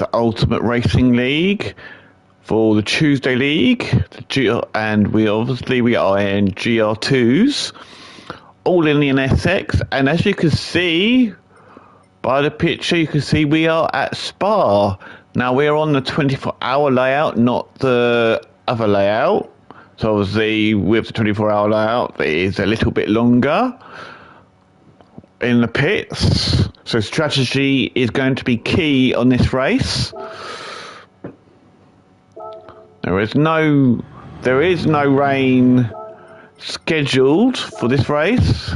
the Ultimate Racing League for the Tuesday League, and we are in GR2s, all in the NSX. And as you can see by the picture, you can see we are at Spa. Now we're on the 24-hour layout, not the other layout. So obviously with the 24-hour layout, it is a little bit longer in the pits. So strategy is going to be key on this race. There is no rain scheduled for this race.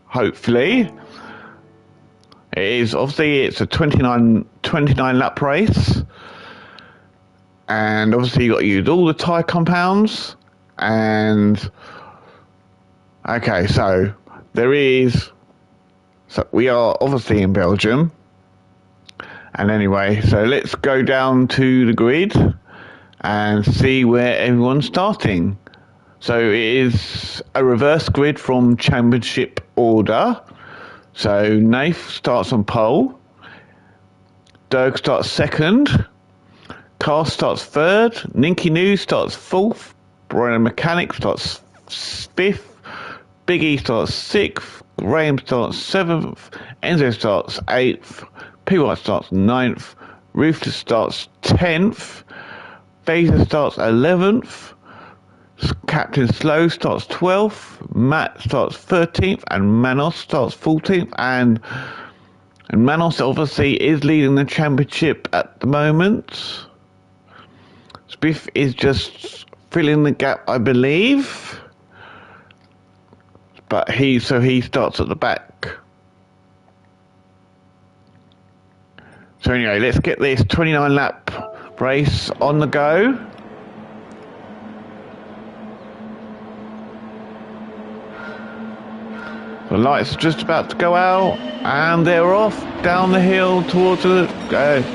Hopefully. It's a 29 lap race. And obviously you've got to use all the tyre compounds. And okay, so we are obviously in Belgium. And anyway, so let's go down to the grid and see where everyone's starting. So it is a reverse grid from championship order. So Nath starts on pole, Dirk starts second, Carl starts third, Ninky New starts fourth, Brian Mechanic starts fifth, Biggie starts sixth, Graham starts seventh, Enzo starts eighth, P-White starts ninth, Ruthless starts 10th, Phaser starts 11th, Captain Slow starts 12th, Matt starts 13th, and Manos starts 14th. And Manos obviously is leading the championship at the moment. Spiff is just filling the gap, I believe. But he starts at the back. So anyway, let's get this 29 lap race on the go. The lights are just about to go out, and they're off down the hill towards the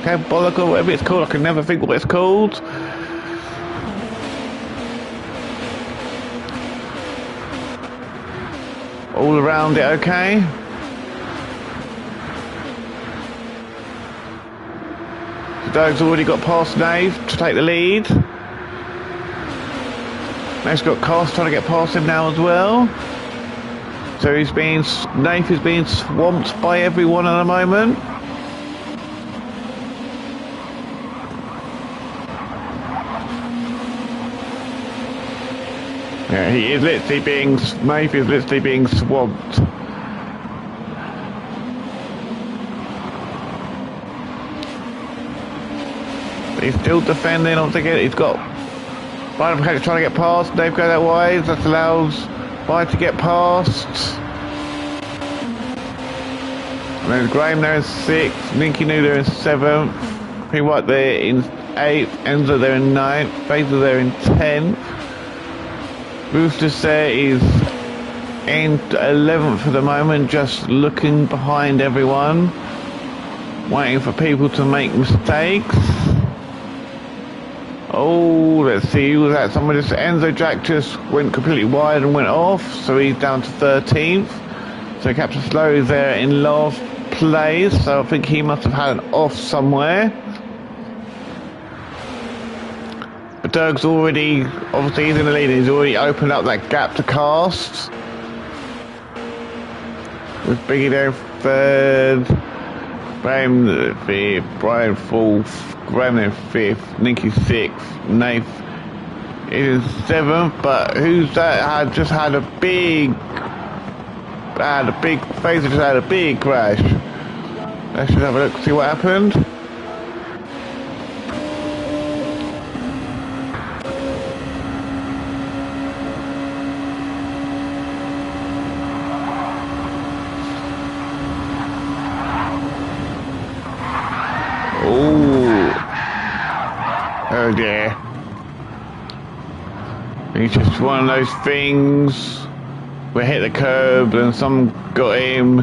Cabolic or whatever it's called. I can never think what it's called. All around it, okay. Doug's already got past Nave to take the lead. Nave's got Cast trying to get past him now as well. So Nath is being swamped by everyone at the moment. Yeah, Nath is literally being swamped. He's still defending. I think he's got Brian Mechanic trying to get past. Dave go that way. That allows Brian to get past. And there's Graham there in 6th. Ninky New there in 7th. P-White there in 8th. Enzo there in 9th. Phaser there in 10th. Ruthless there is in 11th for the moment, just looking behind everyone, waiting for people to make mistakes. Oh, let's see, who was that? Someone just, Enzo Jack just went completely wide and went off, so he's down to 13th. So Captain Slow is there in last place, so I think he must have had an off somewhere. But Dirk's already, obviously he's in the lead, he's already opened up that gap to Cast. With Biggie there in 3rd. Graham 5th, Brian 4th, Graham in 5th, Ninky 6th, Nath is in 7th, but who's that? Had a big Phaser just had a big crash. Let's just have a look, see what happened. Oh dear. It's just one of those things. We hit the curb and some got him.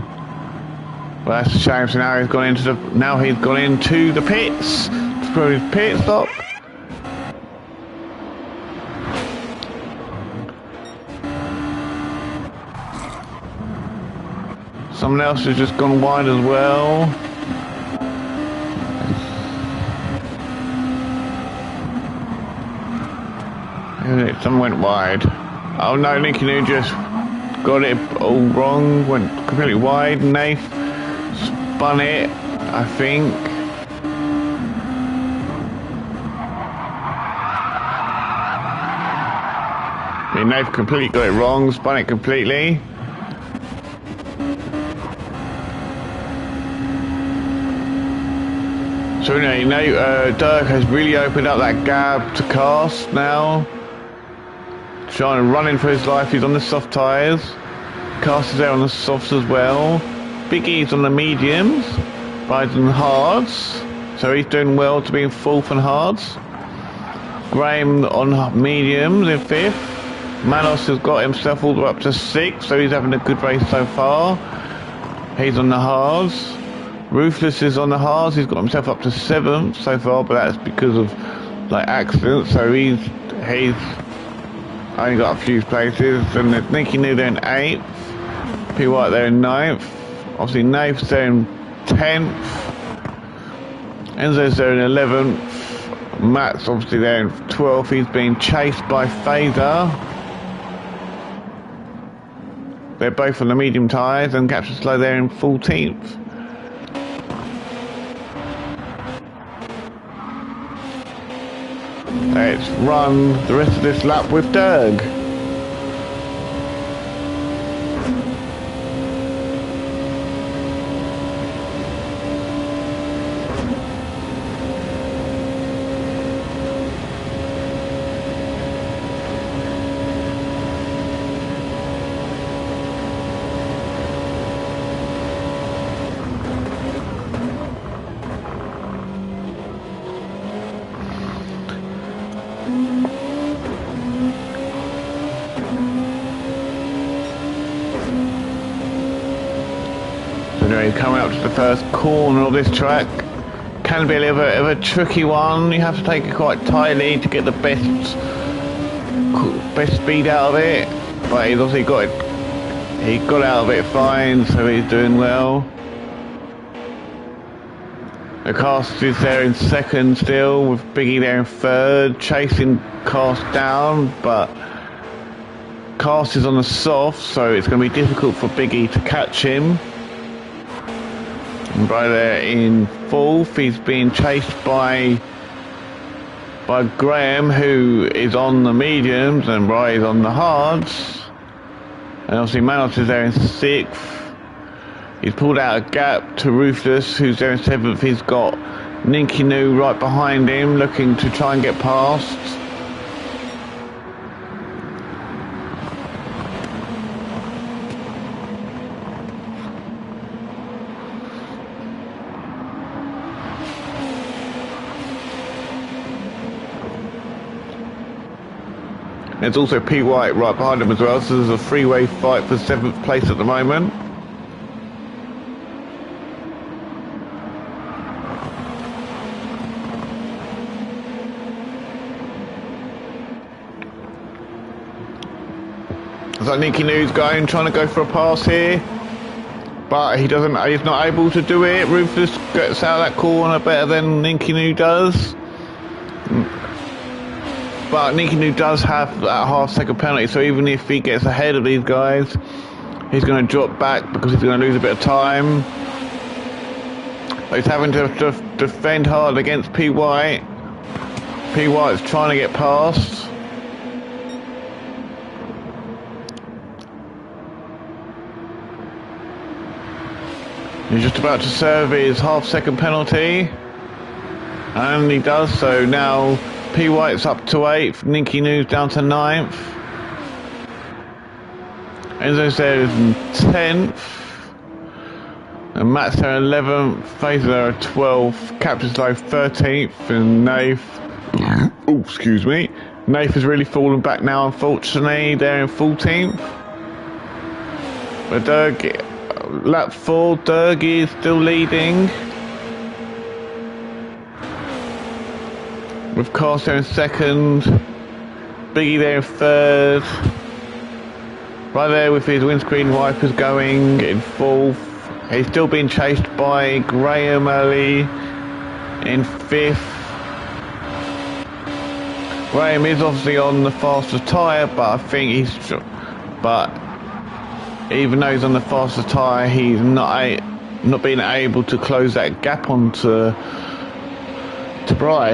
Well, that's a shame. So now he's gone into the pits for his pit stop. Someone else has just gone wide as well. Someone went wide. Oh no, Nicky New just got it all wrong, went completely wide. Nath spun it, I think. Yeah, Nath completely got it wrong, spun it completely. So Dirk has really opened up that gap to Cast now. Trying to run in for his life. He's on the soft tyres. Cast is there on the softs as well. Big E's on the mediums. Rides on the hards. So he's doing well to be in fourth and hards. Graham on mediums in fifth. Manos has got himself all the way up to sixth, so he's having a good race so far. He's on the hards. Ruthless is on the hards. He's got himself up to seventh so far, but that's because of like accidents. So he's only got a few places. And there's Nicky New there in eighth. P White there in ninth. Obviously Nath's there in 10th. Enzo's there in 11th. Matt's obviously there in 12th. He's being chased by Phaser. They're both on the medium tyres, and Capture Slow there in 14th. Let's run the rest of this lap with Dirk. Coming up to the first corner of this track. Can be a little bit of a tricky one. You have to take it quite tightly to get the best speed out of it. But he's obviously got it. He got out of it fine, so he's doing well. The Cast is there in second still, with Biggie there in third, chasing Cast down, but Cast is on the soft, so it's going to be difficult for Biggie to catch him. And right there in fourth, he's being chased by Graham, who is on the mediums, and Bry is on the hards. And obviously Manos is there in sixth. He's pulled out a gap to Ruthless, who's there in seventh. He's got Nicky New right behind him, looking to try and get past. There's also P White right behind him as well, so there's a three-way fight for seventh place at the moment. So Nicky New's trying to go for a pass here, but he's not able to do it. Ruthless gets out of that corner better than Nicky New does. But Nicky New does have that half-second penalty, so even if he gets ahead of these guys, he's going to drop back because he's going to lose a bit of time. But he's having to defend hard against P White. P White's trying to get past. He's just about to serve his half-second penalty, and he does so now. P White's up to 8th, Nicky New's down to 9th. Enzo's there in 10th. And Matt's there 11th, Phaser there at 12th, Captain Slow 13th, and Nath. Oh, excuse me. Nath has really fallen back now, unfortunately. They're in 14th. But Dirk, lap 4, Dirk is still leading. With Cast there in second, Biggie there in third, right there with his windscreen wipers going in fourth. He's still being chased by Graham early in fifth. Graham is obviously on the faster tyre, but I think even though he's on the faster tyre, he's not being able to close that gap onto Bry.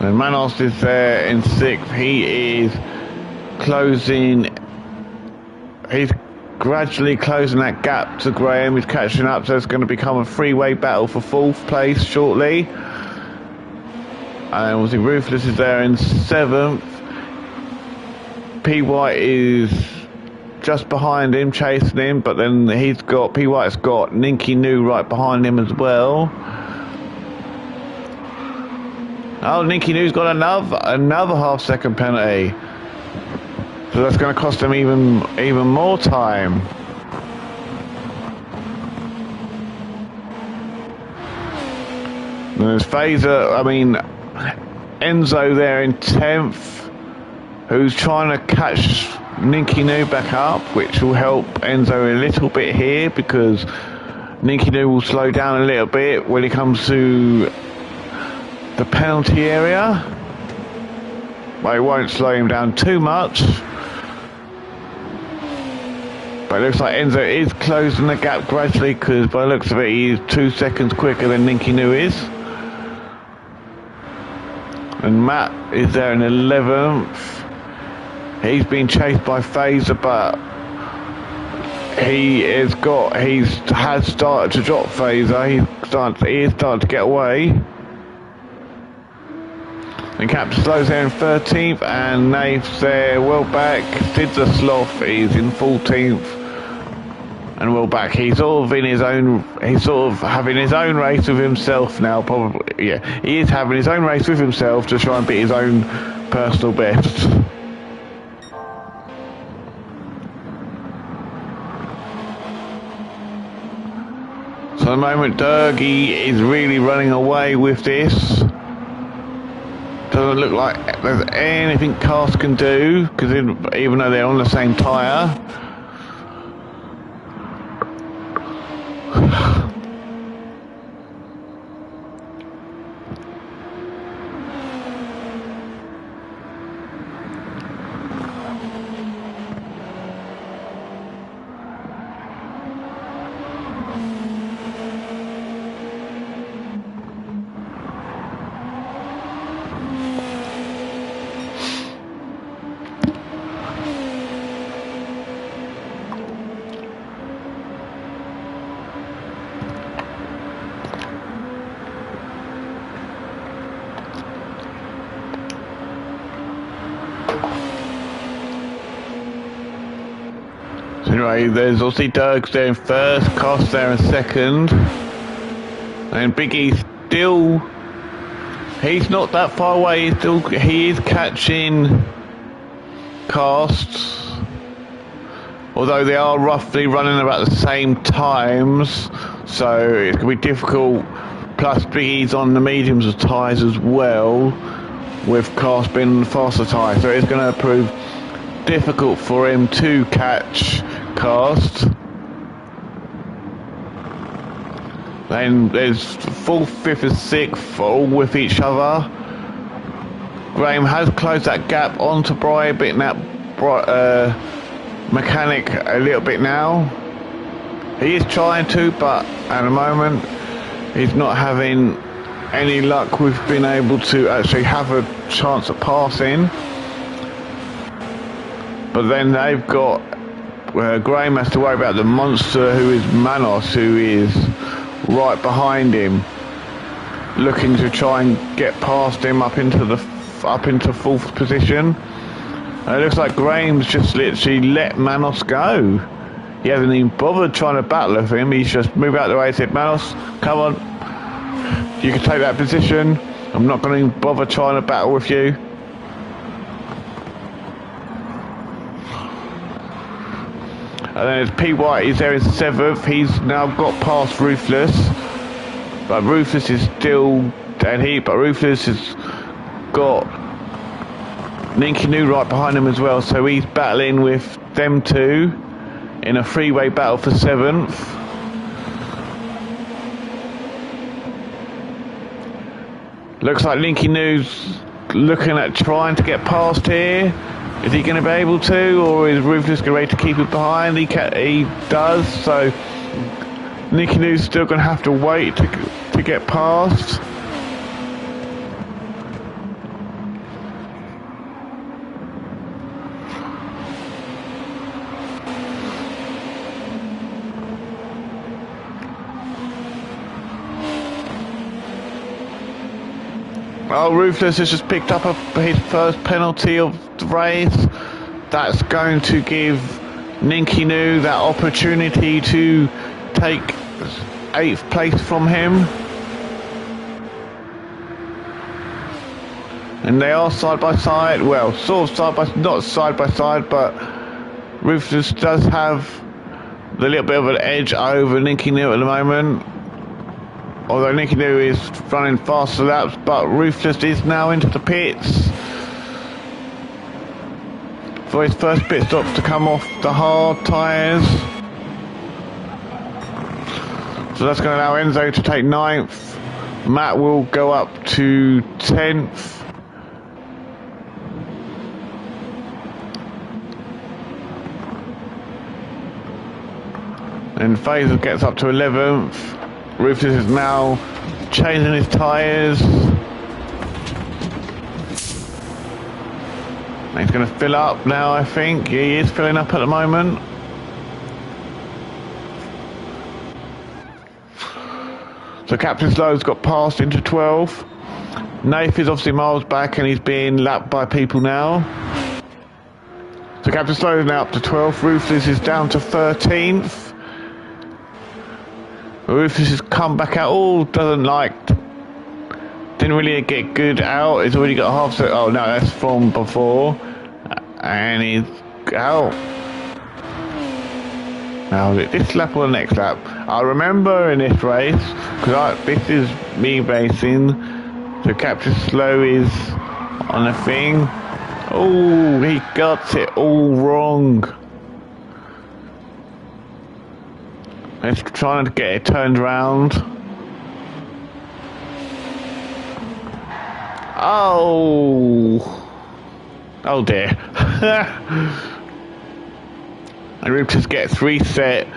And Manos is there in 6th. He is closing. He's gradually closing that gap to Graham. He's catching up, so it's going to become a three-way battle for 4th place shortly. And obviously Ruthless is there in 7th. P. White is just behind him, chasing him, but then P. White's got Ninky New right behind him as well. Oh, Ninky New's got another half-second penalty. So that's going to cost him even more time. There's Enzo there in 10th, who's trying to catch Ninky New back up, which will help Enzo a little bit here, because Ninky New will slow down a little bit when he comes to the penalty area. But it won't slow him down too much. But it looks like Enzo is closing the gap gradually, because by the looks of it, he's 2 seconds quicker than Ninky New is. And Matt is there in 11th. He's been chased by Phaser, but he has started to drop Phaser. He is starting to get away. And Captain Slow's there in 13th, and Nate's there well back. Sid the Sloth is in 14th. And well back. He's sort of having his own race with himself now, probably. Yeah, he is having his own race with himself to try and beat his own personal best. So at the moment, Durgy is really running away with this. Doesn't look like there's anything Cast can do, because even though they're on the same tyre. Anyway, there's obviously Dirks there in 1st, Cost there in 2nd, and Biggie's still, he's not that far away, he is catching Costs, although they are roughly running about the same times, so it's going to be difficult, plus Biggie's on the mediums of tyres as well, with Cost being on the faster tyre, so it's going to prove difficult for him to catch Cast. Then there's 4th, 5th and 6th all with each other. Graham has closed that gap onto Bry, beating that mechanic a little bit now. He is trying to, but at the moment he's not having any luck with being able to actually have a chance at passing. But then they've got Graham has to worry about the monster who is Manos, who is right behind him, looking to try and get past him up into 4th position. And it looks like Graham's just literally let Manos go. He hasn't even bothered trying to battle with him. He's just moved out of the way and said, Manos, come on, you can take that position. I'm not going to bother trying to battle with you. And then there's P. White, he's there in 7th. He's now got past Ruthless. But Ruthless is still down here. But Ruthless has got Ninky New right behind him as well. So he's battling with them two in a three-way battle for 7th. Looks like Linky News looking at trying to get past here. Is he going to be able to, or is Ruthless ready to keep it behind? He does, so Linky News still going to have to wait to get past. Oh, Ruthless has just picked up his first penalty of the race. That's going to give Linky New that opportunity to take 8th place from him. And they are side by side. Well, sort of not side by side, but Ruthless does have the little bit of an edge over Linky New at the moment. Although Linky New is running faster laps, but Ruthless is now into the pits for his first pit stop to come off the hard tyres. So that's going to allow Enzo to take 9th. Matt will go up to 10th. And Fazer gets up to 11th. Ruthless is now changing his tyres. He's going to fill up now, I think. He is filling up at the moment. So Captain Slow's got passed into 12th. Nath is obviously miles back and he's being lapped by people now. So Captain Slow is now up to 12th. Ruthless is down to 13th. Ruthless has come back out. Oh, didn't really get good out. He's already got half set. Oh no, that's from before. And he's out. Now this lap or the next lap? I remember in this race, because this is me racing. So Captain Slow is on a thing. Oh, he got it all wrong. He's trying to get it turned around. Oh dear. And Ruthless gets reset.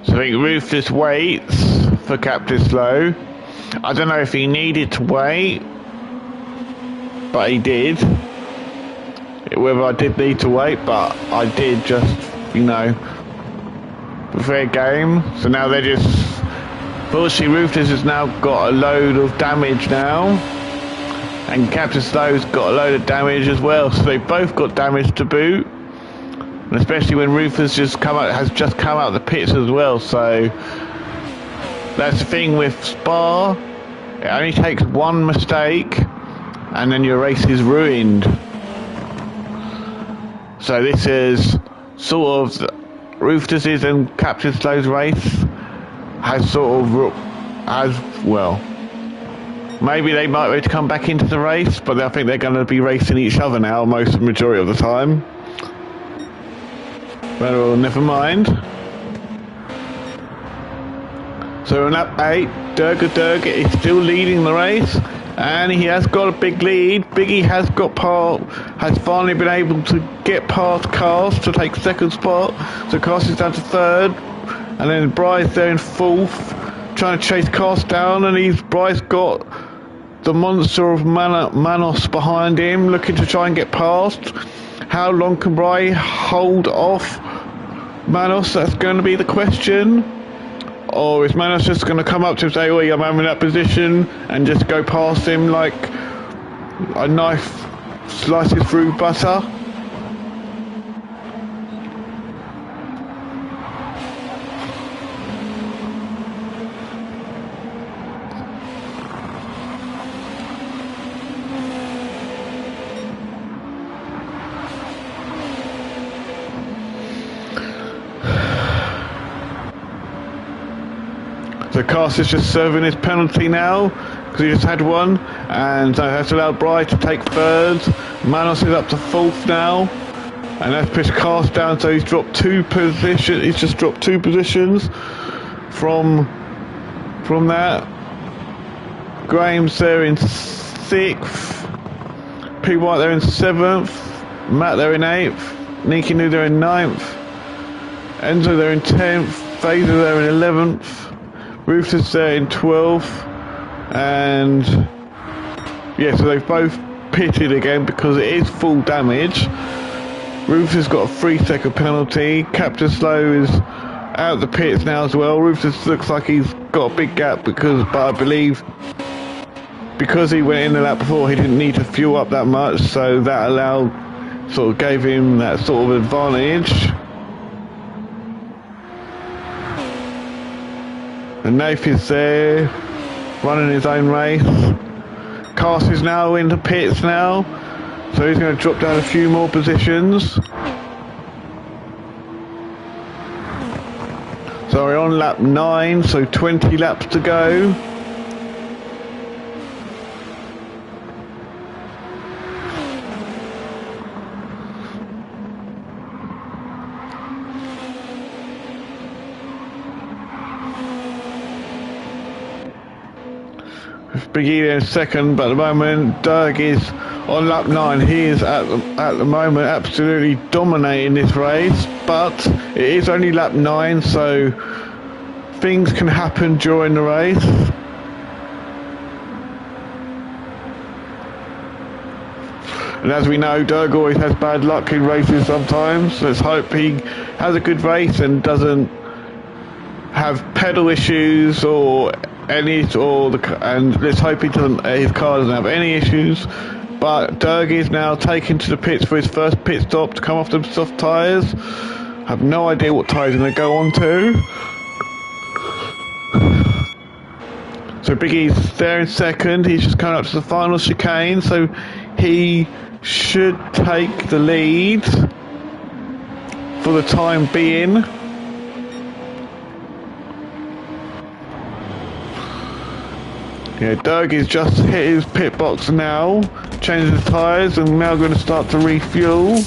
So I think Ruthless waits for Captain Slow. I don't know if he needed to wait, but he did. Whether I did need to wait, but I did, just, you know, fair game. So now they're just... Fortunately, Ruthless has now got a load of damage now. And Captain Slow's got a load of damage as well. So they both got damage to boot. And especially when Ruthless has just come out of the pits as well. So that's the thing with Spa. It only takes one mistake and then your race is ruined. So this is sort of Ruthless's and Captain Slow's race has well, maybe they might be able to come back into the race, but I think they're going to be racing each other now most majority of the time. Well, never mind. So on lap 8, Gr2 is still leading the race, and he has got a big lead. Biggie has finally been able to get past Cast to take 2nd spot. So Cast is down to 3rd, and then Bryce there in 4th, trying to chase Cast down, and Bryce got the monster of Manos behind him, looking to try and get past. How long can Bryce hold off Manos? That's going to be the question. Or is Manos just going to come up to him and say, oh, I'm having that position, and just go past him like a knife slices through butter? So Cast is just serving his penalty now, because he just had one, and so that's allowed Bryce to take 3rd. Manos is up to 4th now, and that's pushed Cast down, so he's dropped 2 positions. He's just dropped 2 positions from that. Graham's there in 6th. P. White there in 7th. Matt there in 8th. Nicky New there in 9th. Enzo there in 10th. Phaser there in 11th. Ruthless there in 12th. And yeah, so they've both pitted again because it is full damage. Ruthless got a 3-second penalty. Captain Slow is out the pits now as well. Ruthless looks like he's got a big gap but I believe because he went in the lap before, he didn't need to fuel up that much, so that sort of gave him that sort of advantage. And Nath is there, running his own race. Cast is now in the pits now, so he's going to drop down a few more positions. So we're on lap 9, so 20 laps to go. Big E in 2nd, but at the moment Dirk is on lap 9. He is at the moment absolutely dominating this race, but it is only lap 9, so things can happen during the race. And as we know, Dirk always has bad luck in races sometimes. Let's hope he has a good race and doesn't have pedal issues and let's hope his car doesn't have any issues. But Dirk is now taken to the pits for his first pit stop to come off the soft tyres. I have no idea what tyres he's going to go on to. So Big E's there in 2nd. He's just coming up to the final chicane, so he should take the lead for the time being. Yeah, Dirk is just hit his pit box now, changed his tyres and now going to start to refuel.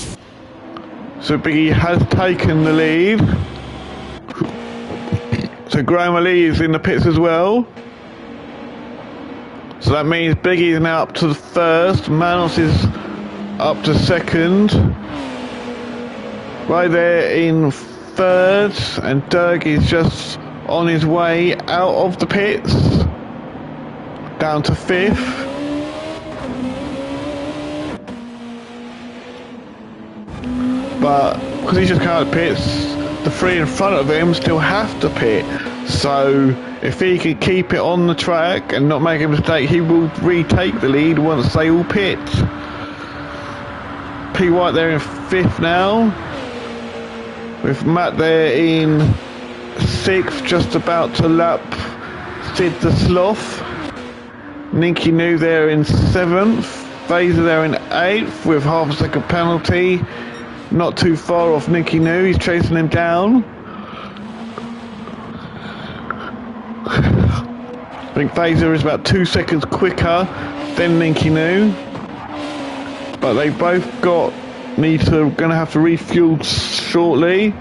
So Biggie has taken the lead. So Graham Ali is in the pits as well. So that means Biggie is now up to the 1st, Manos is up to 2nd. Right there in 3rd, and Dirk is just on his way out of the pits. Down to 5th. But because he's just come out of the pits, the 3 in front of him still have to pit. So if he can keep it on the track and not make a mistake, he will retake the lead once they all pit. P. White there in 5th now, with Matt there in 6th, just about to lap Sid the Sloth. Nicky New there in 7th, Phaser there in 8th with half a second penalty. Not too far off Nicky New, he's chasing him down. I think Phaser is about 2 seconds quicker than Nicky New. But they both gonna have to refuel shortly.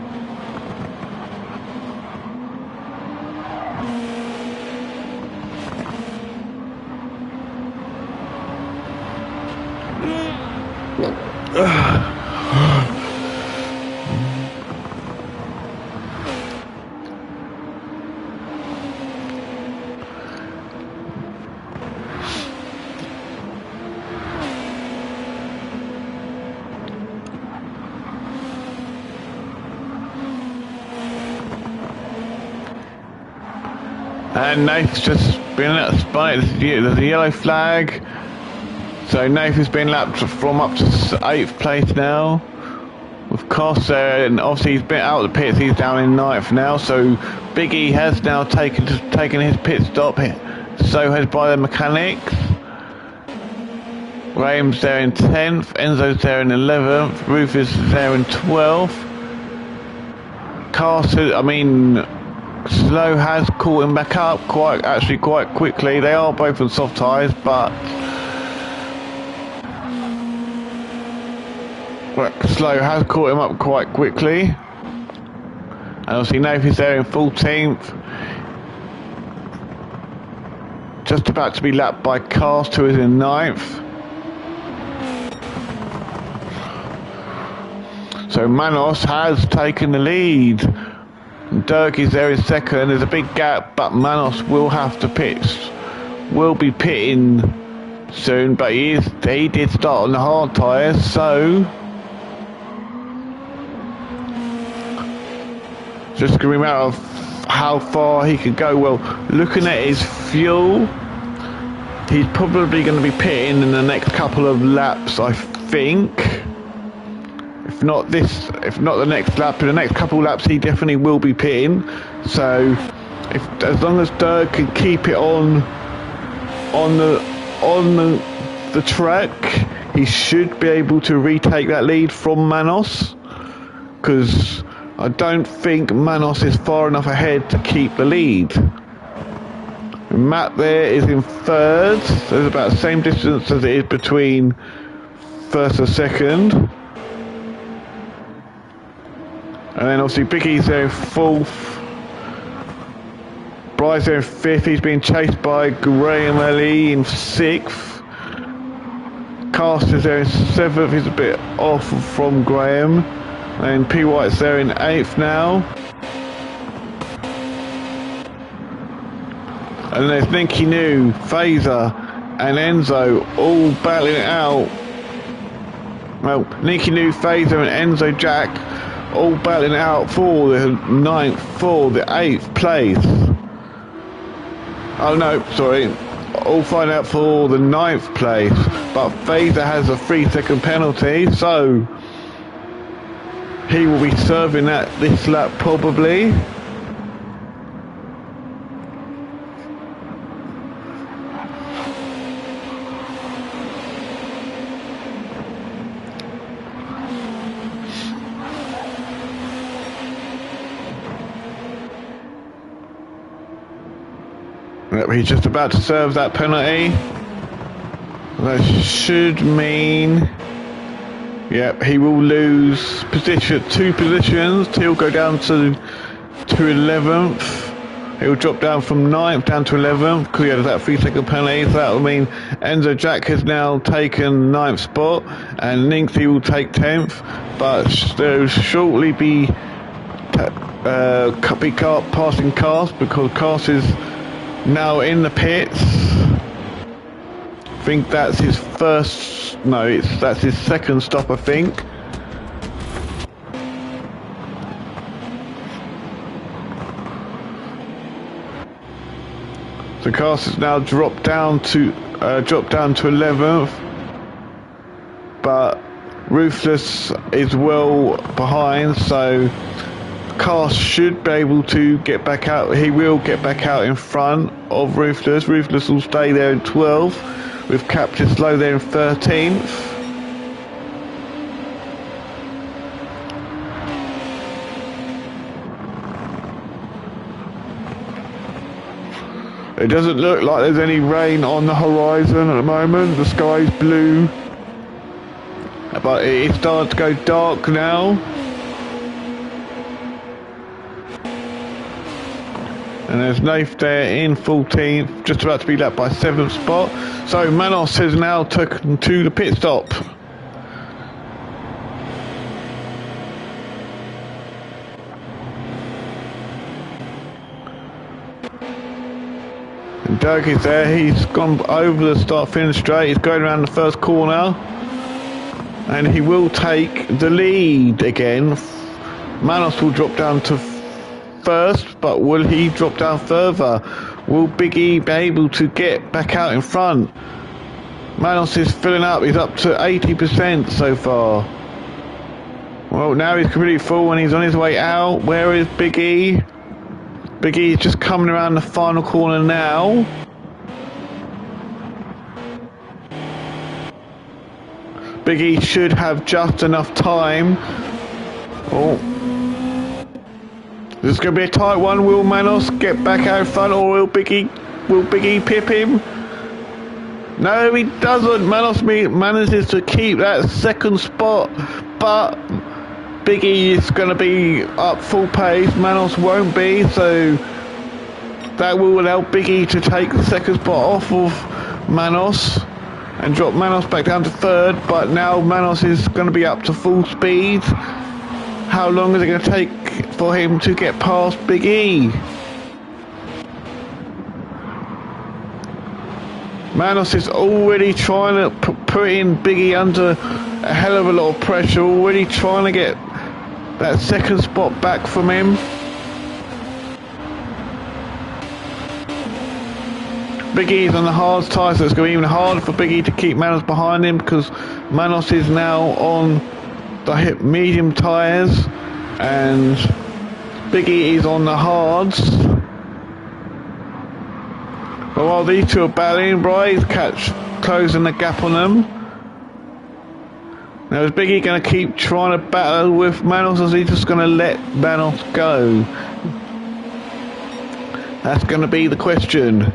And Nath's just been spotted. There's a yellow flag. So Nath has been lapped from up to 8th place now. With Cost there, and obviously he's been out of the pits, he's down in 9th now. So Big E has now taken his pit stop. So has by the mechanics. Graham's there in 10th, Enzo's there in 11th, Rufus is there in 12th. Slow has caught him back up quite quickly. They are both on soft tyres, but Slow has caught him up quite quickly. And obviously Nath is there in 14th. just about to be lapped by Cast, who is in 9th. So Manos has taken the lead. Dirk is there in 2nd. There's a big gap, but Manos will have to pit. Will be pitting soon, but he did start on the hard tyres, so just going to be a matter of how far he could go. Well, looking at his fuel, he's probably going to be pitting in the next couple of laps, I think. If not the next lap, in the next couple of laps, he definitely will be pitting. So, as long as Dirk can keep it on the track, he should be able to retake that lead from Manos, because I don't think Manos is far enough ahead to keep the lead. Matt there is in 3rd, so there's about the same distance as it is between 1st and 2nd. And then obviously Biggie's there in 4th. Bry's there in 5th, he's being chased by Graham Ellie in 6th. Cast is there in 7th, he's a bit off from Graham. And P. White's there in 8th now. And there's Ninky New, Phaser and Enzo all battling it out. Well, Ninky New, Phaser and Enzo Jack all battling it out for the 9th, for the 8th place. Oh no, sorry. All find out for the 9th place. But Phaser has a 3-second penalty, so he will be serving that this lap probably. Yep, he's just about to serve that penalty. That should mean, yep, he will lose two positions. He'll go down to 11th. He'll drop down from 9th down to 11th because he had that 3-second penalty. So that will mean Enzo Jack has now taken 9th spot and Ninksy will take 10th. But there'll shortly be passing Cast, because Cast is now in the pits. I think that's his first, no, that's his 2nd stop, I think. So Cast has now dropped down to 11th, but Ruthless is well behind, so Cast should be able to get back out. He will get back out in front of Ruthless. Ruthless will stay there in 12th, with Captain Slow there in 13th. It doesn't look like there's any rain on the horizon at the moment. The sky's blue, but it is starting to go dark now. And there's Nath there in 14th, just about to be lapped by 7th spot. So Manos has now taken to the pit stop. And Dirk is there, he's gone over the start finish straight, he's going around the first corner. And he will take the lead again. Manos will drop down to 1st, but will he drop down further? Will Big E be able to get back out in front? Manos is filling up, he's up to 80% so far. Well, now he's completely full and he's on his way out. Where is Big E? Big E is just coming around the final corner now. Big E should have just enough time. Oh. This is going to be a tight one. Will Manos get back out in front, or will Big E pip him? No, he doesn't. Manos manages to keep that 2nd spot, but Big E is going to be up full pace. Manos won't be, so That will allow Big E to take the second spot off of Manos and drop Manos back down to third, but now Manos is going to be up to full speed. How long is it going to take for him to get past Big E? Manos is already trying to put in Big E under a hell of a lot of pressure, already trying to get that second spot back from him. Big E's on the hard tyre, so it's going to be even harder for Big E to keep Manos behind him, because Manos is now on the medium tyres and Big E is on the hards. But while these two are battling, Bry's closing the gap on them. Now is Big E going to keep trying to battle with Manos, or is he just going to let Manos go? That's going to be the question.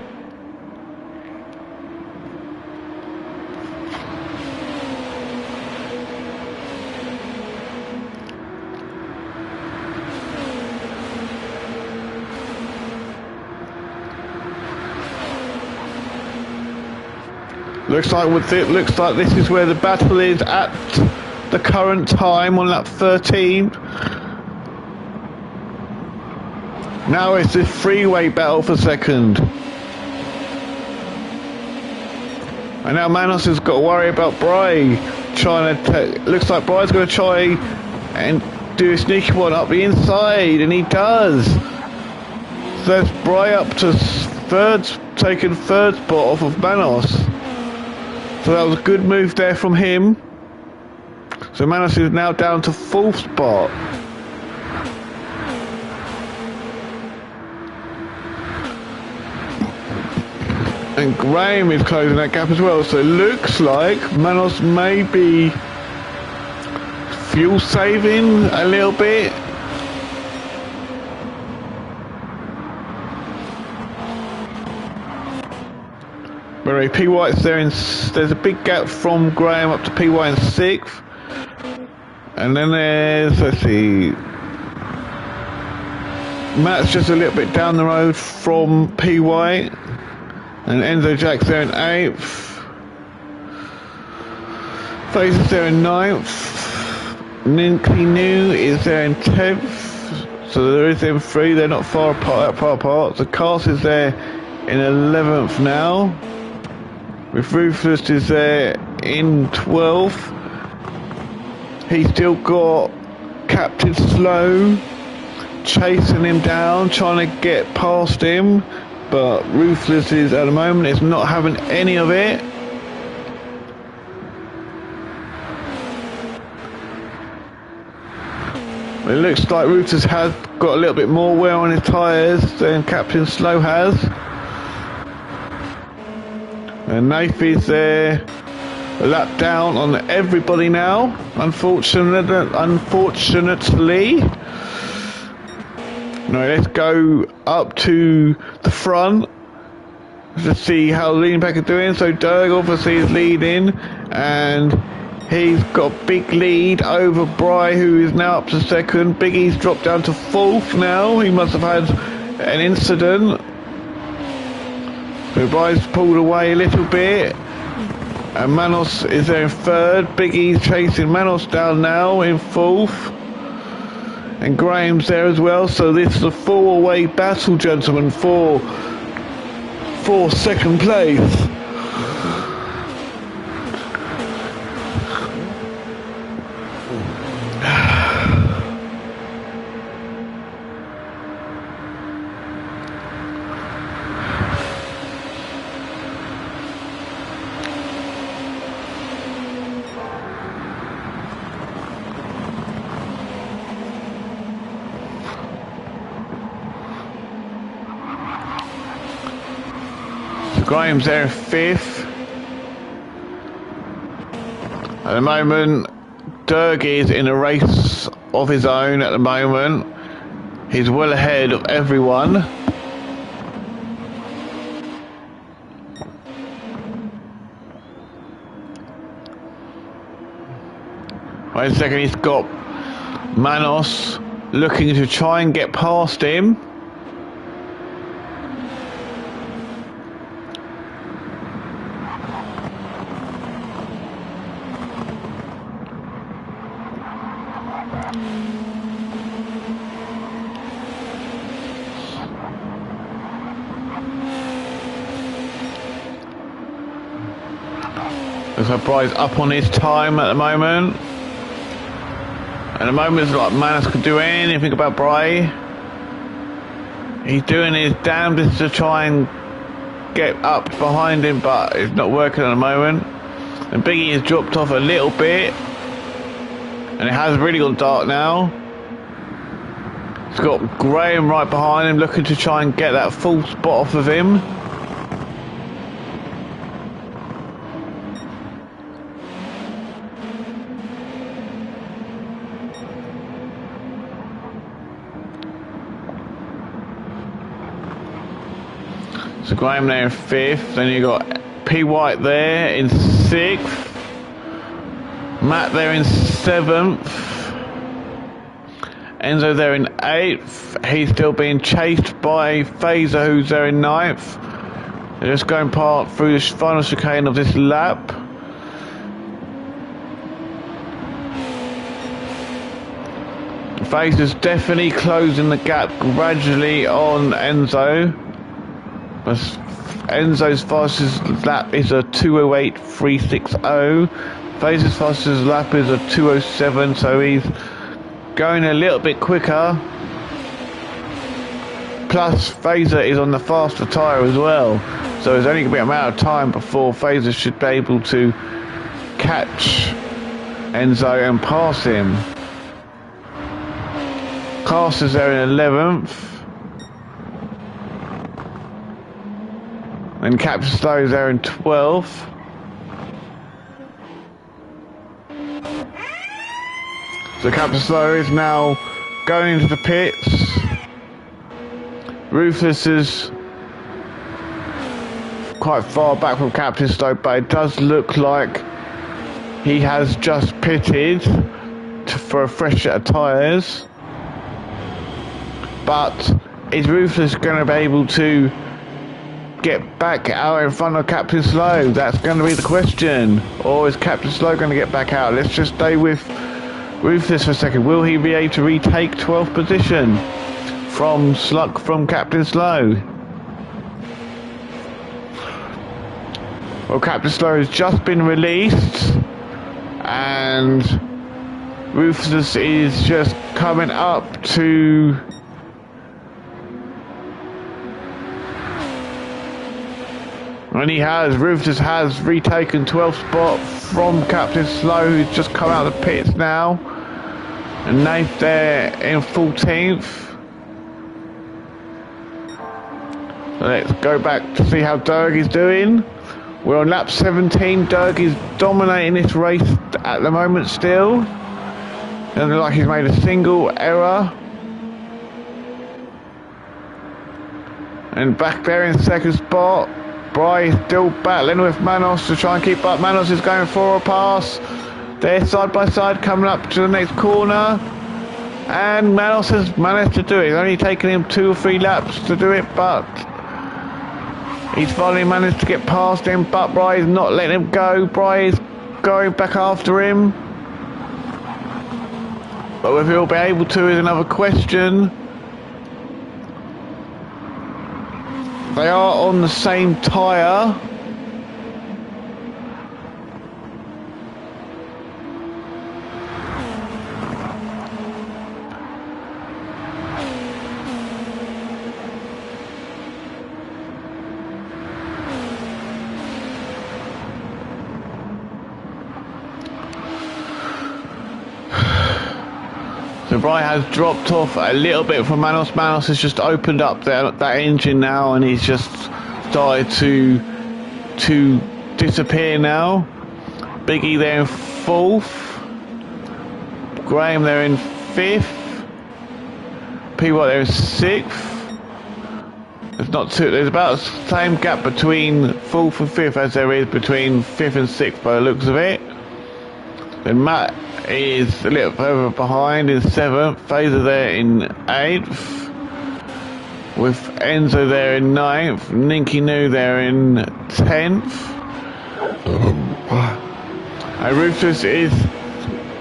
Looks like this is where the battle is at the current time on lap 13. Now it's this freeway battle for second. And now Manos has got to worry about Bry trying to looks like Bry's going to try and do a sneaky one up the inside, and he does. So that's Bry up to taking third spot off of Manos. So that was a good move there from him. So Manos is now down to fourth spot. And Graham is closing that gap as well. So it looks like Manos may be fuel saving a little bit. But P. White's there, there's a big gap from Graham up to P. White in 6th. And then there's, let's see, Matt's just a little bit down the road from P. White. And Enzo Jack's there in 8th. Face is there in 9th. Ninky New is there in 10th. So there is them 3, they're not far apart. So Cast is there in 11th now. With Ruthless is there in 12th. He's still got Captain Slow chasing him down, trying to get past him. But Ruthless is, at the moment, is not having any of it. It looks like Ruthless has got a little bit more wear on his tyres than Captain Slow has. And Nath is there, a lap down on everybody now, unfortunately. Now let's go up to the front to see how Leanback are doing. So Derg obviously is leading, and he's got a big lead over Bry, who is now up to second. Big E's dropped down to fourth now. He must have had an incident. So Bry's pulled away a little bit, and Manos is there in third. Big E's chasing Manos down now in fourth, and Graham's there as well. So this is a 4-way battle, gentlemen, for second place. Graham's there in fifth. At the moment, Derg is in a race of his own at the moment. He's well ahead of everyone. Wait a second, he's got Manos looking to try and get past him. Looks like Bry's up on his time at the moment. At the moment, it's like Manus could do anything about Bry. He's doing his damnedest to try and get up behind him, but it's not working at the moment. And Biggie has dropped off a little bit, and it has really gone dark now. He's got Graham right behind him, looking to try and get that full spot off of him. So Graham there in 5th, then you got P White there in 6th, Matt there in 7th, Enzo there in 8th. He's still being chased by Phaser, who's there in 9th. They're just going through the final chicane of this lap. Phaser's definitely closing the gap gradually on Enzo. Enzo's fastest lap is a 2:08.360. Phaser's fastest lap is a 2:07, so he's going a little bit quicker. Plus, Phaser is on the faster tyre as well, so there's only going to be a matter of time before Phaser should be able to catch Enzo and pass him. Carster's there in 11th. And Captain Slow is there in 12th. So Captain Slow is now going into the pits. Ruthless is quite far back from Captain Slow, but it does look like he has just pitted for a fresh set of tyres. But is Ruthless going to be able to get back out in front of Captain Slow? That's going to be the question. Or is Captain Slow going to get back out? Let's just stay with Ruthless for a second. Will he be able to retake 12th position from Captain Slow? Well, Captain Slow has just been released, and Ruthless is just coming up to Ruthless has retaken 12th spot from Captain Slow, who's just come out of the pits now. And Nath there in 14th. So let's go back to see how Derg is doing. We're on lap 17. Derg is dominating this race at the moment still. Doesn't look like he's made a single error. And back there in 2nd spot, Bry is still battling with Manos to try and keep up. Manos is going for a pass. They're side by side coming up to the next corner. And Manos has managed to do it. It's only taken him 2 or 3 laps to do it, but he's finally managed to get past him. But Bry is not letting him go. Bry is going back after him. But whether he'll be able to is another question. They are on the same tyre. So Bry has dropped off a little bit from Manos. Manos has just opened up that engine now, and he's just started to disappear now. Biggie there in 4th. Graham there in 5th. P White there in 6th. There's about the same gap between 4th and 5th as there is between 5th and 6th by the looks of it. Then Matt is a little further behind in 7th. Phaser there in 8th. With Enzo there in 9th. Ninky Noo there in 10th. And Rufus is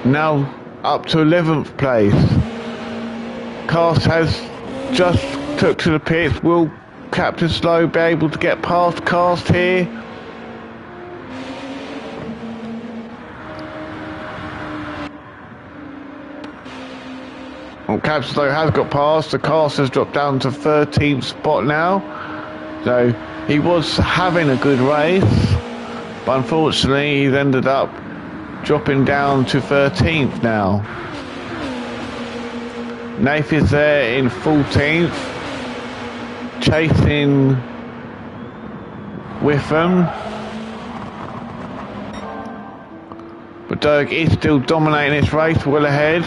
now up to 11th place. Cast has just took to the pits. Will Captain Slow be able to get past Cast here? Capsto has got past. The cast has dropped down to 13th spot now. So he was having a good race, but unfortunately he's ended up dropping down to 13th now. Nath is there in 14th, chasing with them. But Dirk is still dominating this race, well ahead.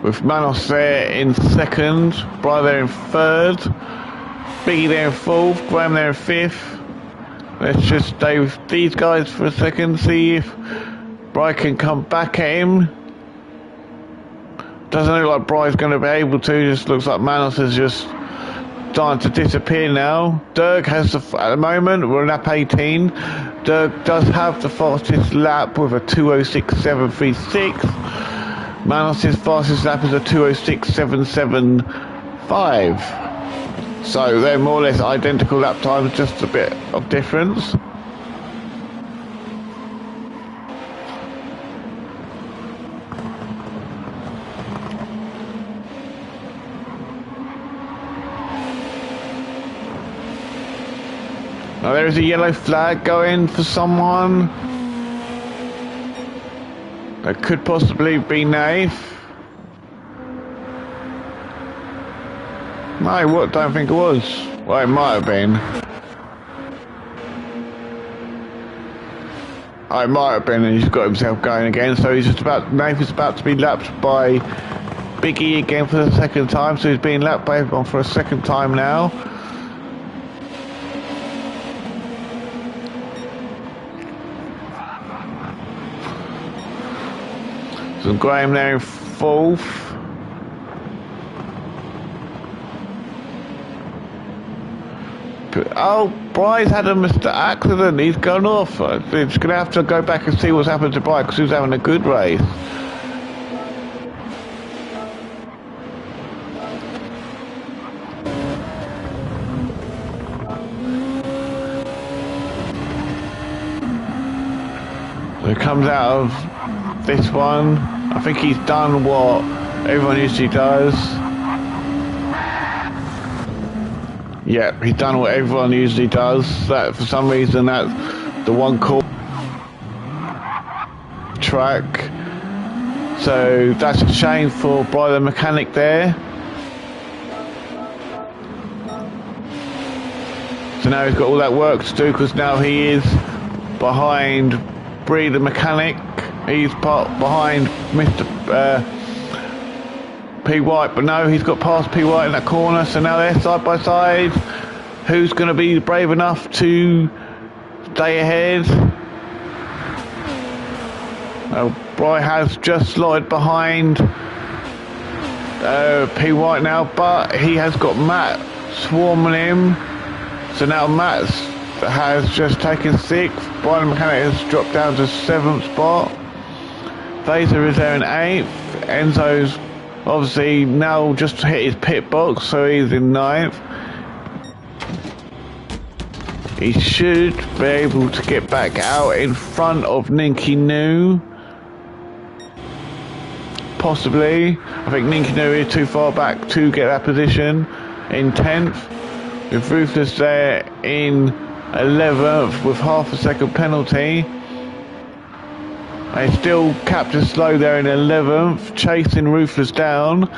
With Manos there in second, Bry there in third, Biggie there in fourth, Graham there in fifth. Let's just stay with these guys for a second, see if Bry can come back at him. Doesn't look like Bry's going to be able to, just looks like Manos is just starting to disappear now. Dirk has at the moment, we're on lap 18. Dirk does have the fastest lap with a 2:06.736. Manos' fastest lap is a 2:06.775. So they're more or less identical lap times, just a bit of difference. Now there is a yellow flag going for someone. That could possibly be Nath. No, what? Don't think it was. Well, it might have been. Oh, it might have been, and he's got himself going again. So he's just about. Nath is about to be lapped by Biggie again for the second time. So he's being lapped by everyone for a second time now. So Graham there in fourth. Oh, Bry's had a accident. He's gone off. It's going to have to go back and see what's happened to Bry because he was having a good race. So he comes out of this one. I think he's done what everyone usually does. Yeah, he's done what everyone usually does. That for some reason that's the one call track. So that's a shame for Bry the mechanic there. So now he's got all that work to do because now he is behind Bree the mechanic. He's behind Mr. P. White, but no, he's got past P. White in that corner, so now they're side by side. Who's going to be brave enough to stay ahead? Bry has just slotted behind P. White now, but he has got Matt swarming him. So now Matt has just taken 6th. Brian Mechanic has dropped down to 7th spot. Vaser is there in 8th. Enzo's obviously now just hit his pit box, so he's in 9th. He should be able to get back out in front of Ninky New. Possibly. I think Ninky New is too far back to get that position in 10th. With Ruthless there in 11th with half a second penalty. They still Captain Slow there in 11th, chasing Ruthless down.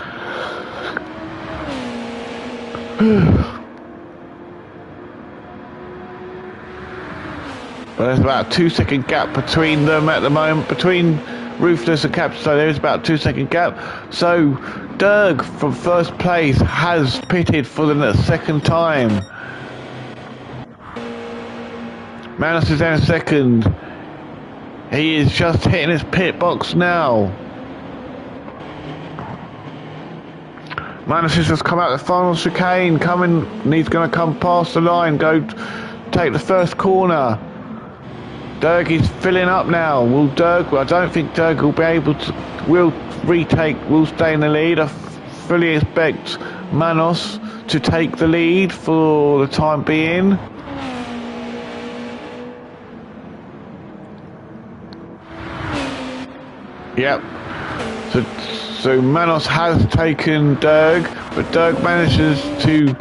But there's about a 2-second gap between them at the moment, between Ruthless and Captain Slow. There is about a 2-second gap. So Dirk from first place has pitted for the second time. Manos is there in second. He is just hitting his pit box now. Manos has just come out the final chicane, and he's going to come past the line, go take the first corner. Dirk is filling up now. Will Dirk? Well, I don't think Dirk will be able to. Will stay in the lead. I fully expect Manos to take the lead for the time being. Yep. So Manos has taken Derg, but Derg manages to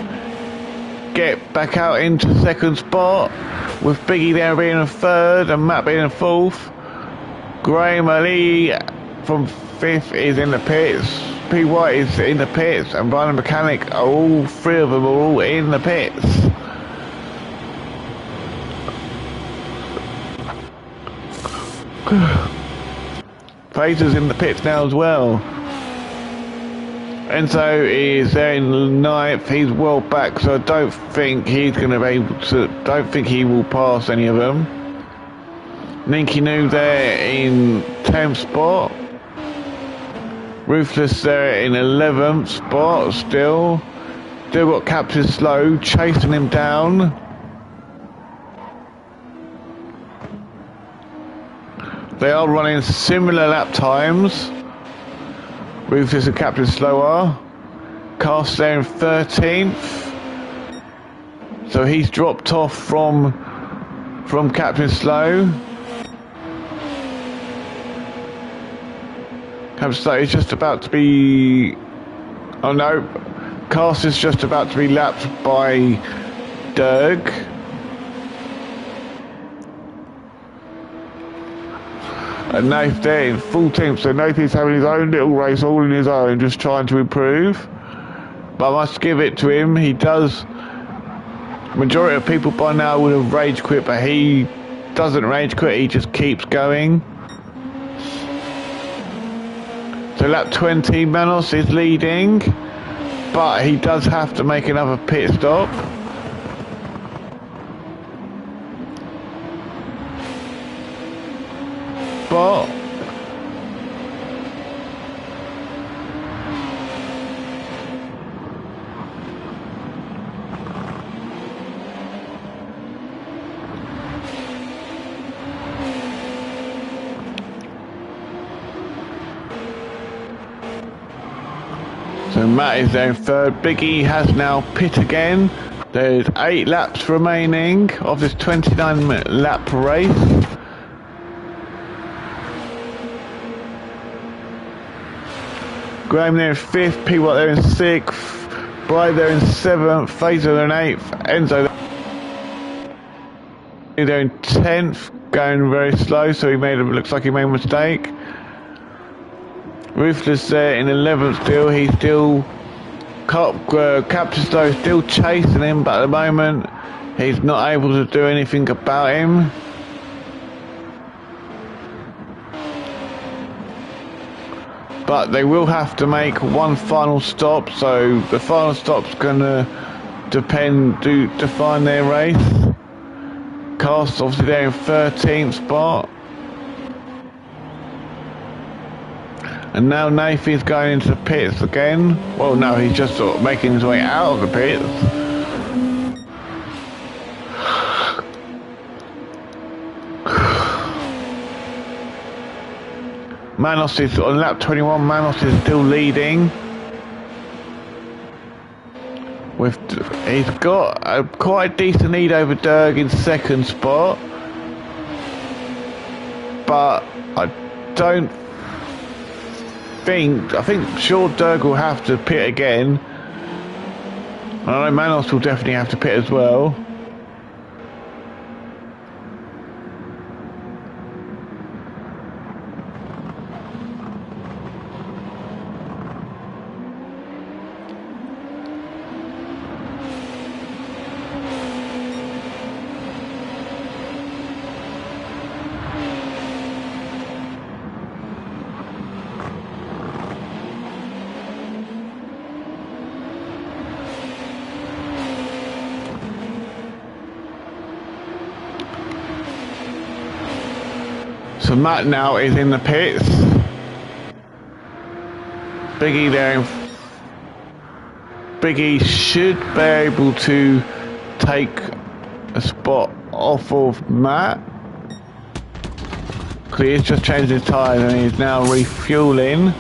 get back out into second spot, with Biggie there being a third and Matt being a fourth. Graham Ali from fifth is in the pits. P. White is in the pits, and Brian the Mechanic, all three of them are all in the pits. Fraser's in the pits now as well. Enzo is there in ninth. He's well back, so I don't think he's going to be able to. Don't think he will pass any of them. Ninky Noo there in 10th spot. Ruthless there in 11th spot. Still got Captain Slow chasing him down. They are running similar lap times. Ruthless and Captain Slow are. Cast there in 13th. So he's dropped off from Captain Slow. Captain Slow is just about to be... Oh no. Cast is just about to be lapped by Derg. And Nath there in full team, so Nath is having his own little race all in his own, just trying to improve. But I must give it to him, he does. Majority of people by now would have rage quit, but he doesn't rage quit, he just keeps going. So lap 20, Manos is leading, but he does have to make another pit stop. But so Matt is there in third. Biggie has now pit again. There's 8 laps remaining of this 29-minute lap race. Graham there in 5th, P. Watt there in 6th, Bry there in 7th, Fraser there in 8th, Enzo there in 10th, going very slow, so looks like he made a mistake. Ruthless there in 11th still, he's still, Captain Slow still chasing him, but at the moment, he's not able to do anything about him. But they will have to make one final stop, so the final stop's gonna define their race. Cast obviously there in 13th spot. And now Nathan's going into the pits again. Well, no, he's just sort of making his way out of the pits. Manos is on lap 21, Manos is still leading. He's got a quite decent lead over Derg in 2nd spot. But I think sure Derg will have to pit again. I know Manos will definitely have to pit as well. So Matt now is in the pits. Biggie there. Biggie should be able to take a spot off of Matt. Because he's just changed his tyres and he's now refueling.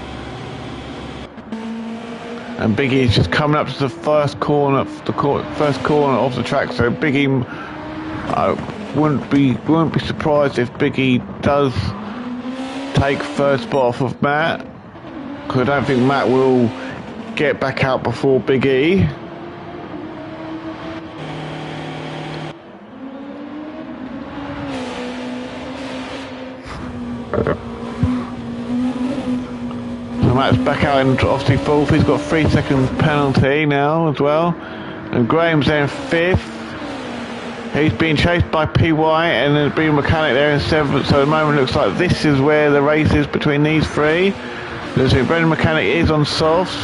And Biggie is just coming up to the first corner of the track. So Biggie, wouldn't be surprised if Biggie does take third spot off of Matt, because I don't think Matt will get back out before Big E. So Matt's back out in obviously fourth. He's got a 3-second penalty now as well. And Graham's there in fifth. He's being chased by PY, and there's been a mechanic there in seventh. So at the moment it looks like this is where the race is between these three. There's a Brendan mechanic is on softs,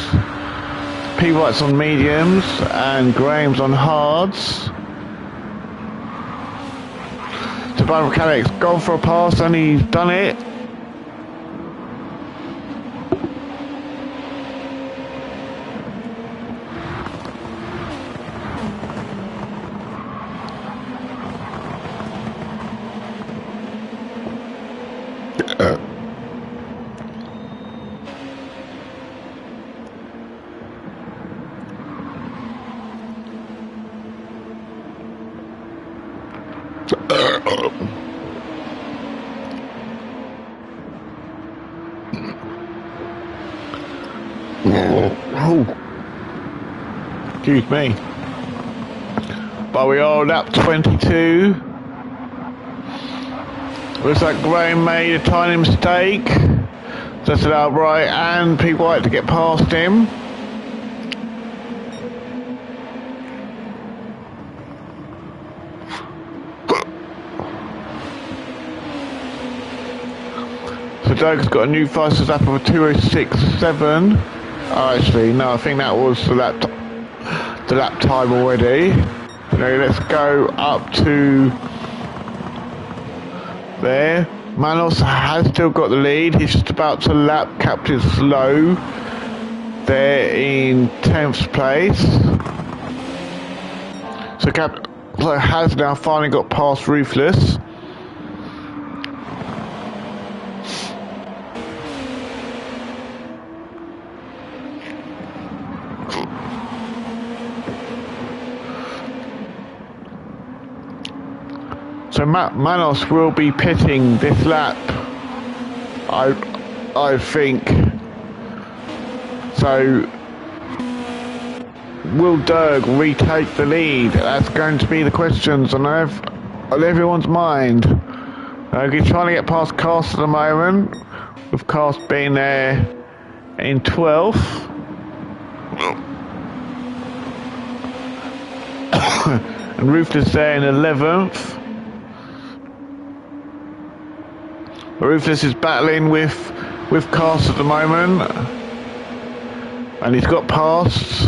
PY's on mediums, and Graham's on hards. So Brendan mechanic's gone for a pass and he's done it. Excuse me. But we are on lap 22. Looks like Graham made a tiny mistake. That's allowed right, and Pete White to get past him. So Doug's got a new fastest lap of a 2:06.7. Oh, actually, no, I think that was the lap time already. Okay, let's go up to there. Manos has still got the lead. He's just about to lap Captain Slow there in 10th place. So Slow has now finally got past Ruthless. So Manos will be pitting this lap, I think. So will Derg retake the lead? That's going to be the questions on everyone's mind. He's trying to get past Cast at the moment, with Cast being there in 12th. And Ruthless there in 11th. Ruthless is battling with Cast at the moment, and he's got past.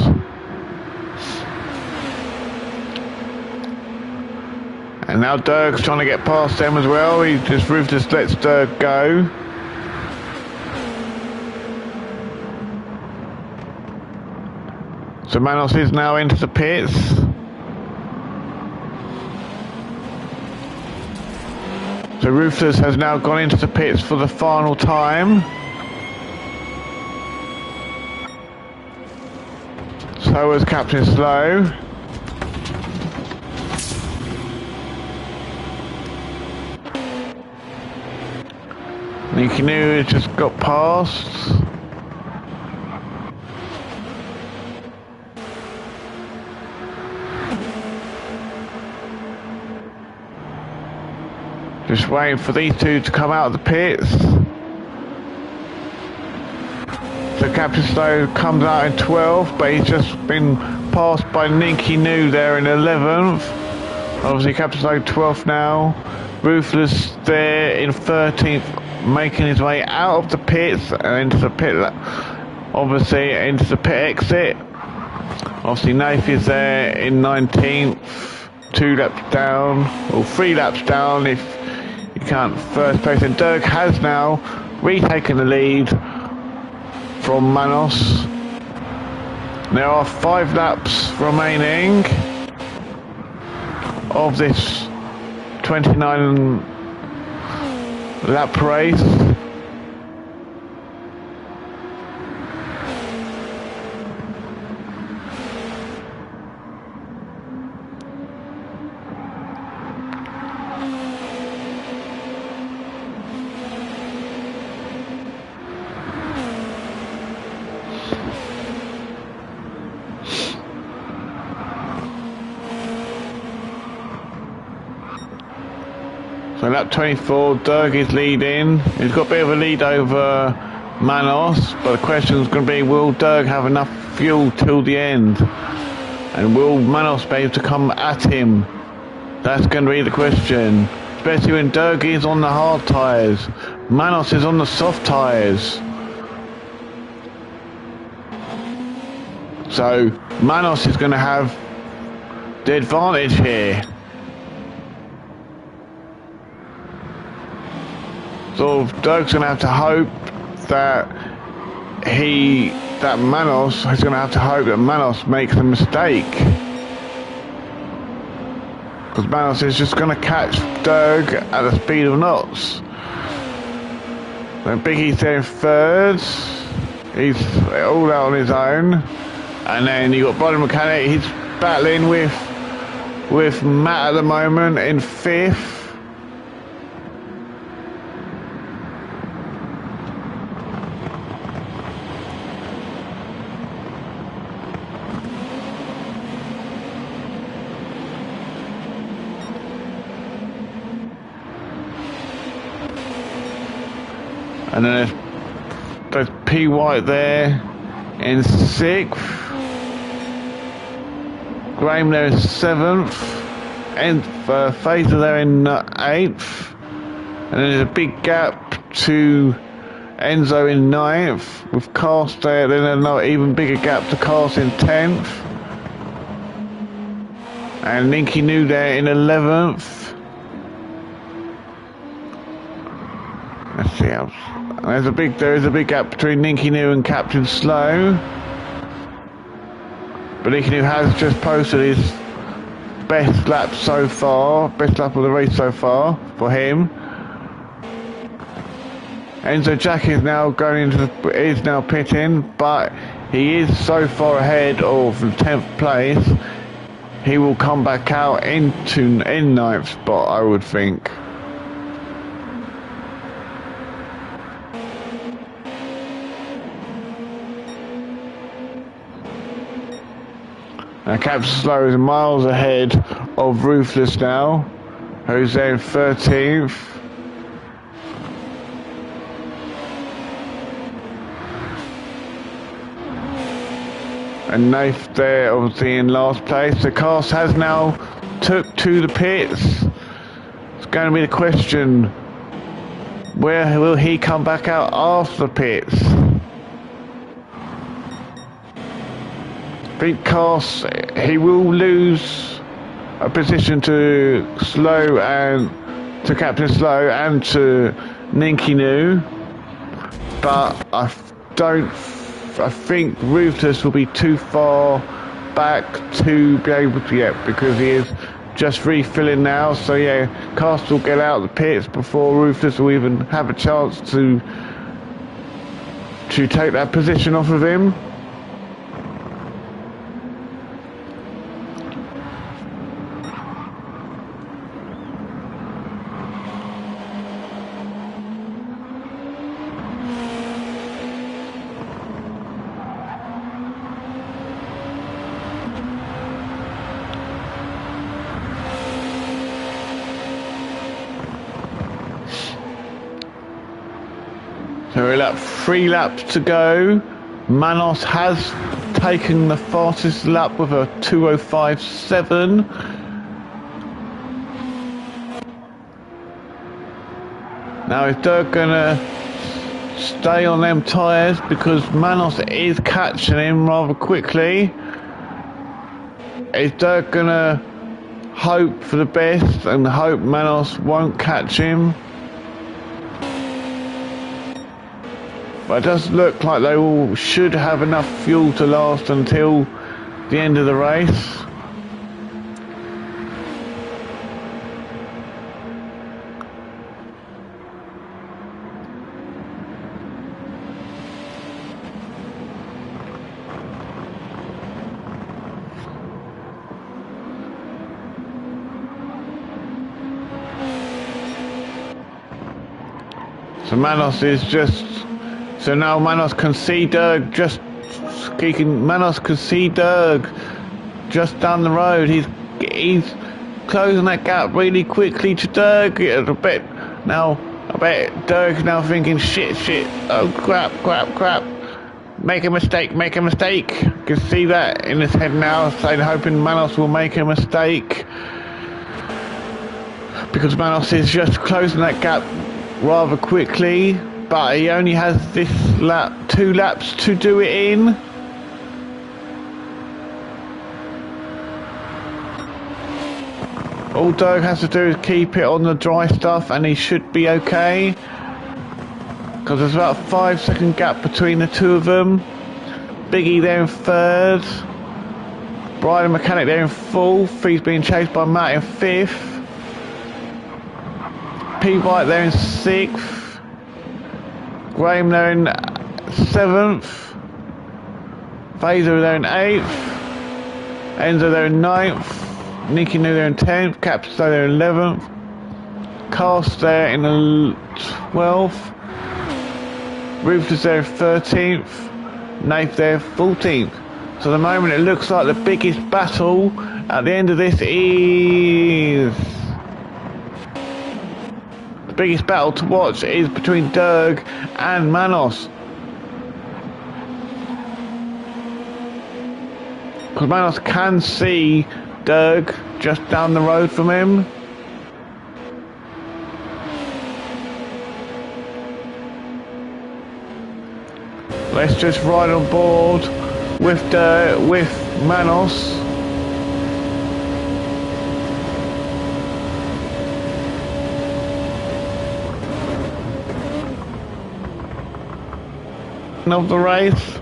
And now Dirk's trying to get past them as well. Ruthless lets Dirk go. So Manos is now into the pits. So Ruthless has now gone into the pits for the final time. So has Captain Slow. Nikinu has just got past. Just waiting for these two to come out of the pits. So Captain Snow comes out in 12th, but he's just been passed by Ninky New there in 11th. Obviously Captain Snow 12th now. Ruthless there in 13th, making his way out of the pits and into the pit. Obviously into the pit exit. Obviously Nath is there in 19th, 2 laps down, or 3 laps down if you can't first place. And Dirk has now retaken the lead from Manos. There are 5 laps remaining of this 29 lap race. lap 24, Dirk is leading. He's got a bit of a lead over Manos, but the question is going to be, will Dirk have enough fuel till the end? And will Manos be able to come at him? That's going to be the question. Especially when Dirk is on the hard tyres. Manos is on the soft tyres. So Manos is going to have the advantage here. So Dirk's going to have to hope that Manos is going to have to hope that Manos makes a mistake. Because Manos is just going to catch Dirk at the speed of knots. Then Biggie's there in third. He's all out on his own. And then you got Body Mechanic. He's battling with Matt at the moment in fifth. And then there's P. White there in sixth. Graham there in seventh. And Fraser there in eighth. And then there's a big gap to Enzo in ninth. With Cast there, then another even bigger gap to Cast in 10th. And Ninky New there in 11th. Let's see how. There is a big gap between Ninky New and Captain Slow. But Ninky New has just posted his best lap so far, best lap of the race so far for him. Enzo Jack is now now pitting, but he is so far ahead of the 10th place. He will come back out in 9th spot, I would think. Now Captain Slow is miles ahead of Ruthless now, who's there in 13th. And Nath there obviously in last place. The Cast has now took to the pits. It's going to be the question, where will he come back out after the pits? Because he will lose a position to Slow and to Captain Slow and to Ninky New, but I think Ruthless will be too far back to be able to because he is just refilling now. So yeah, Cast will get out of the pits before Ruthless will even have a chance to take that position off of him. So we're at 3 laps to go. Manos has taken the fastest lap with a 2:05.7. Now is Dirk gonna stay on them tyres because Manos is catching him rather quickly? Is Dirk gonna hope for the best and hope Manos won't catch him? But it does look like they all should have enough fuel to last until the end of the race. So Manos is just... So now Manos can see Dirk Manos can see Dirk just down the road. He's closing that gap really quickly to Dirk. I bet Dirk now thinking, shit, oh crap. Make a mistake. Can see that in his head now, saying, hoping Manos will make a mistake. Because Manos is just closing that gap rather quickly, but he only has this lap, 2 laps to do it in. All Dirk has to do is keep it on the dry stuff and he should be okay. Because there's about a 5-second gap between the two of them. Biggie there in 3rd. Brian the Mechanic there in 4th. He's being chased by Matt in 5th. P-Bike there in 6th. Graham there in 7th. Phaser there in 8th. Enzo there in 9th. Nicky New there in 10th. Capsto there in 11th. Cast there in 12th. Ruthless there in 13th. Nath there 14th. So at the moment it looks like the biggest battle at the end of this is... The biggest battle to watch is between Dirk and Manos. Because Manos can see Dirk just down the road from him. Let's just ride on board with Manos. Of the race.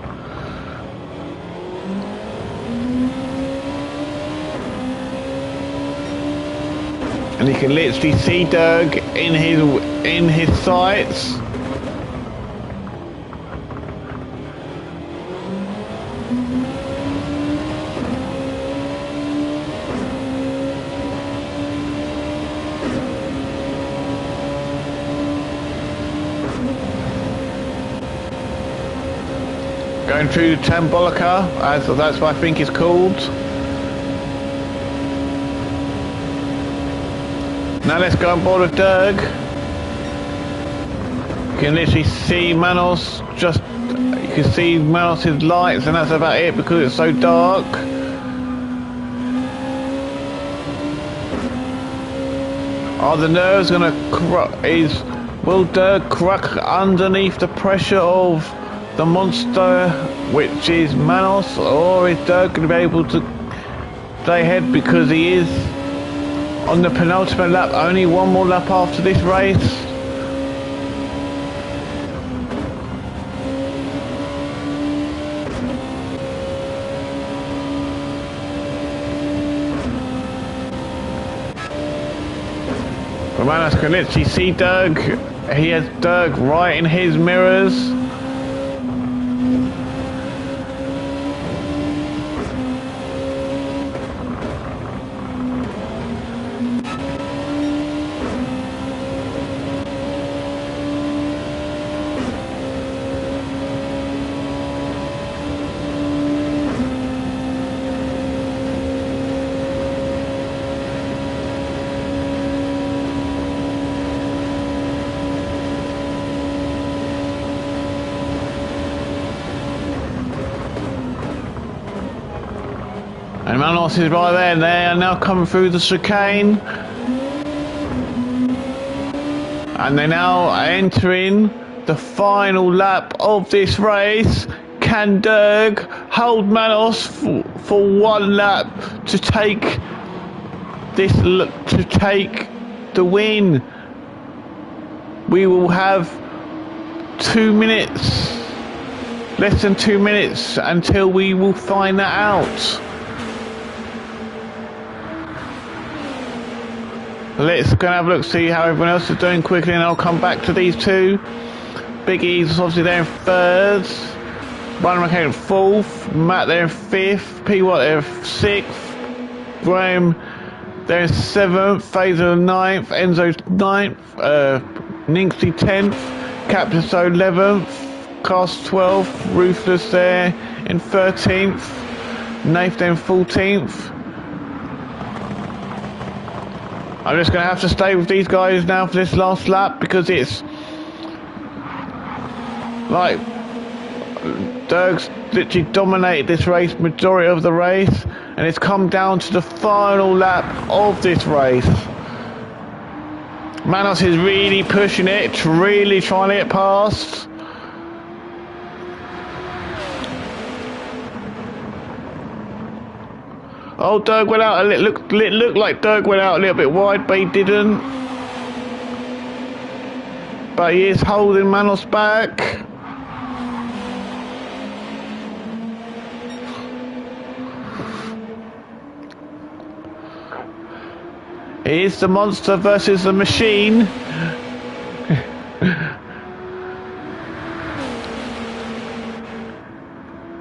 And you can literally see Dirk in his sights. Going through the Tambolica, as that's what I think it's called. Now let's go on board with Dirk. You can literally see Manos, you can see Manos' lights, and that's about it because it's so dark. Are the nerves gonna will Dirk crack underneath the pressure of the monster, which is Manos, or is Dirk going to be able to stay ahead because he is on the penultimate lap, only one more lap after this race? But Manos can literally see Dirk. He has Dirk right in his mirrors. And Manos is right there, and they are now coming through the chicane. And they're now entering the final lap of this race. Can Dirk hold Manos for one lap to take the win? We will have 2 minutes, less than 2 minutes until we will find that out. Let's go and have a look, see how everyone else is doing quickly, and I'll come back to these two. Big E's obviously there in 3rd. Brian McCain in 4th. Matt there in 5th. P. Watt there in 6th. Graham there in 7th. Phaser 9th. Enzo 9th. Ninxie 10th. Captain So 11th. Cast 12th. Ruthless there in 13th. Nath there in 14th. I'm just going to have to stay with these guys now for this last lap because it's like Dirk's literally dominated this race, majority of the race, and it's come down to the final lap of this race. Manos is really pushing it, really trying to get past. Oh, Dirk went out. It looked like Dirk went out a little bit wide, but he didn't. But he is holding Manos back. It is the monster versus the machine.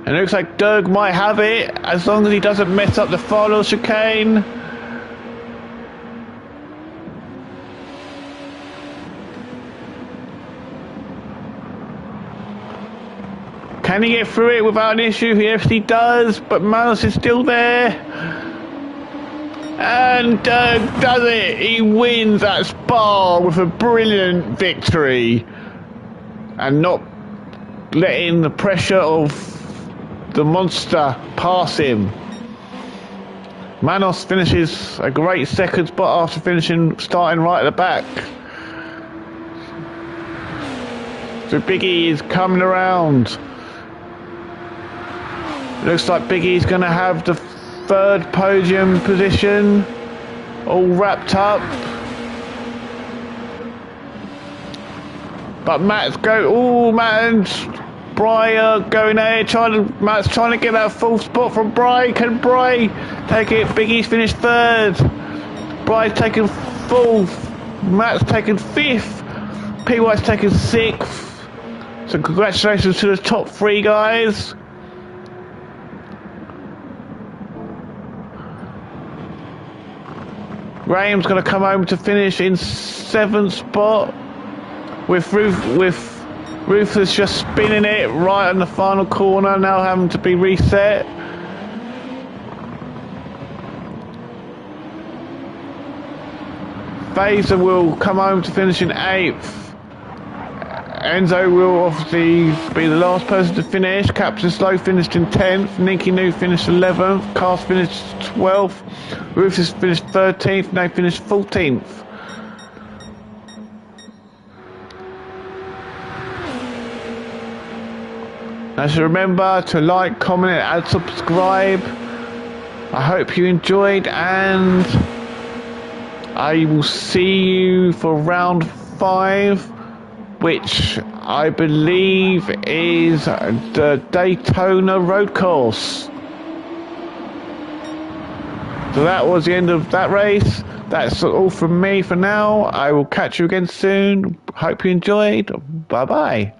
And it looks like Dirk might have it, as long as he doesn't mess up the final chicane. Can he get through it without an issue? Yes, he does, but Manos is still there. And Dirk does it! He wins at Spa with a brilliant victory. And not letting the pressure of the monster pass him. Manos finishes a great second spot after starting right at the back. So Biggie is coming around. Looks like Biggie's going to have the third podium position all wrapped up. But Matt's Matt and Bry are going there, Matt's trying to get that full spot from Bry. Can Bry take it? Biggie's finished third. Bry's taken fourth. Matt's taken fifth. PY's taken sixth. So congratulations to the top three guys. Graham's going to come home to finish in seventh spot with Ruthless just spinning it right in the final corner, now having to be reset. Phaser will come home to finish in 8th. Enzo will obviously be the last person to finish. Captain Slow finished in 10th. Ninky New finished 11th. Cast finished 12th. Rufus finished 13th. And they finished 14th. Now, so remember to like, comment, and subscribe. I hope you enjoyed, and I will see you for round 5, which I believe is the Daytona road course. So that was the end of that race. That's all from me for now. I will catch you again soon. Hope you enjoyed. Bye bye.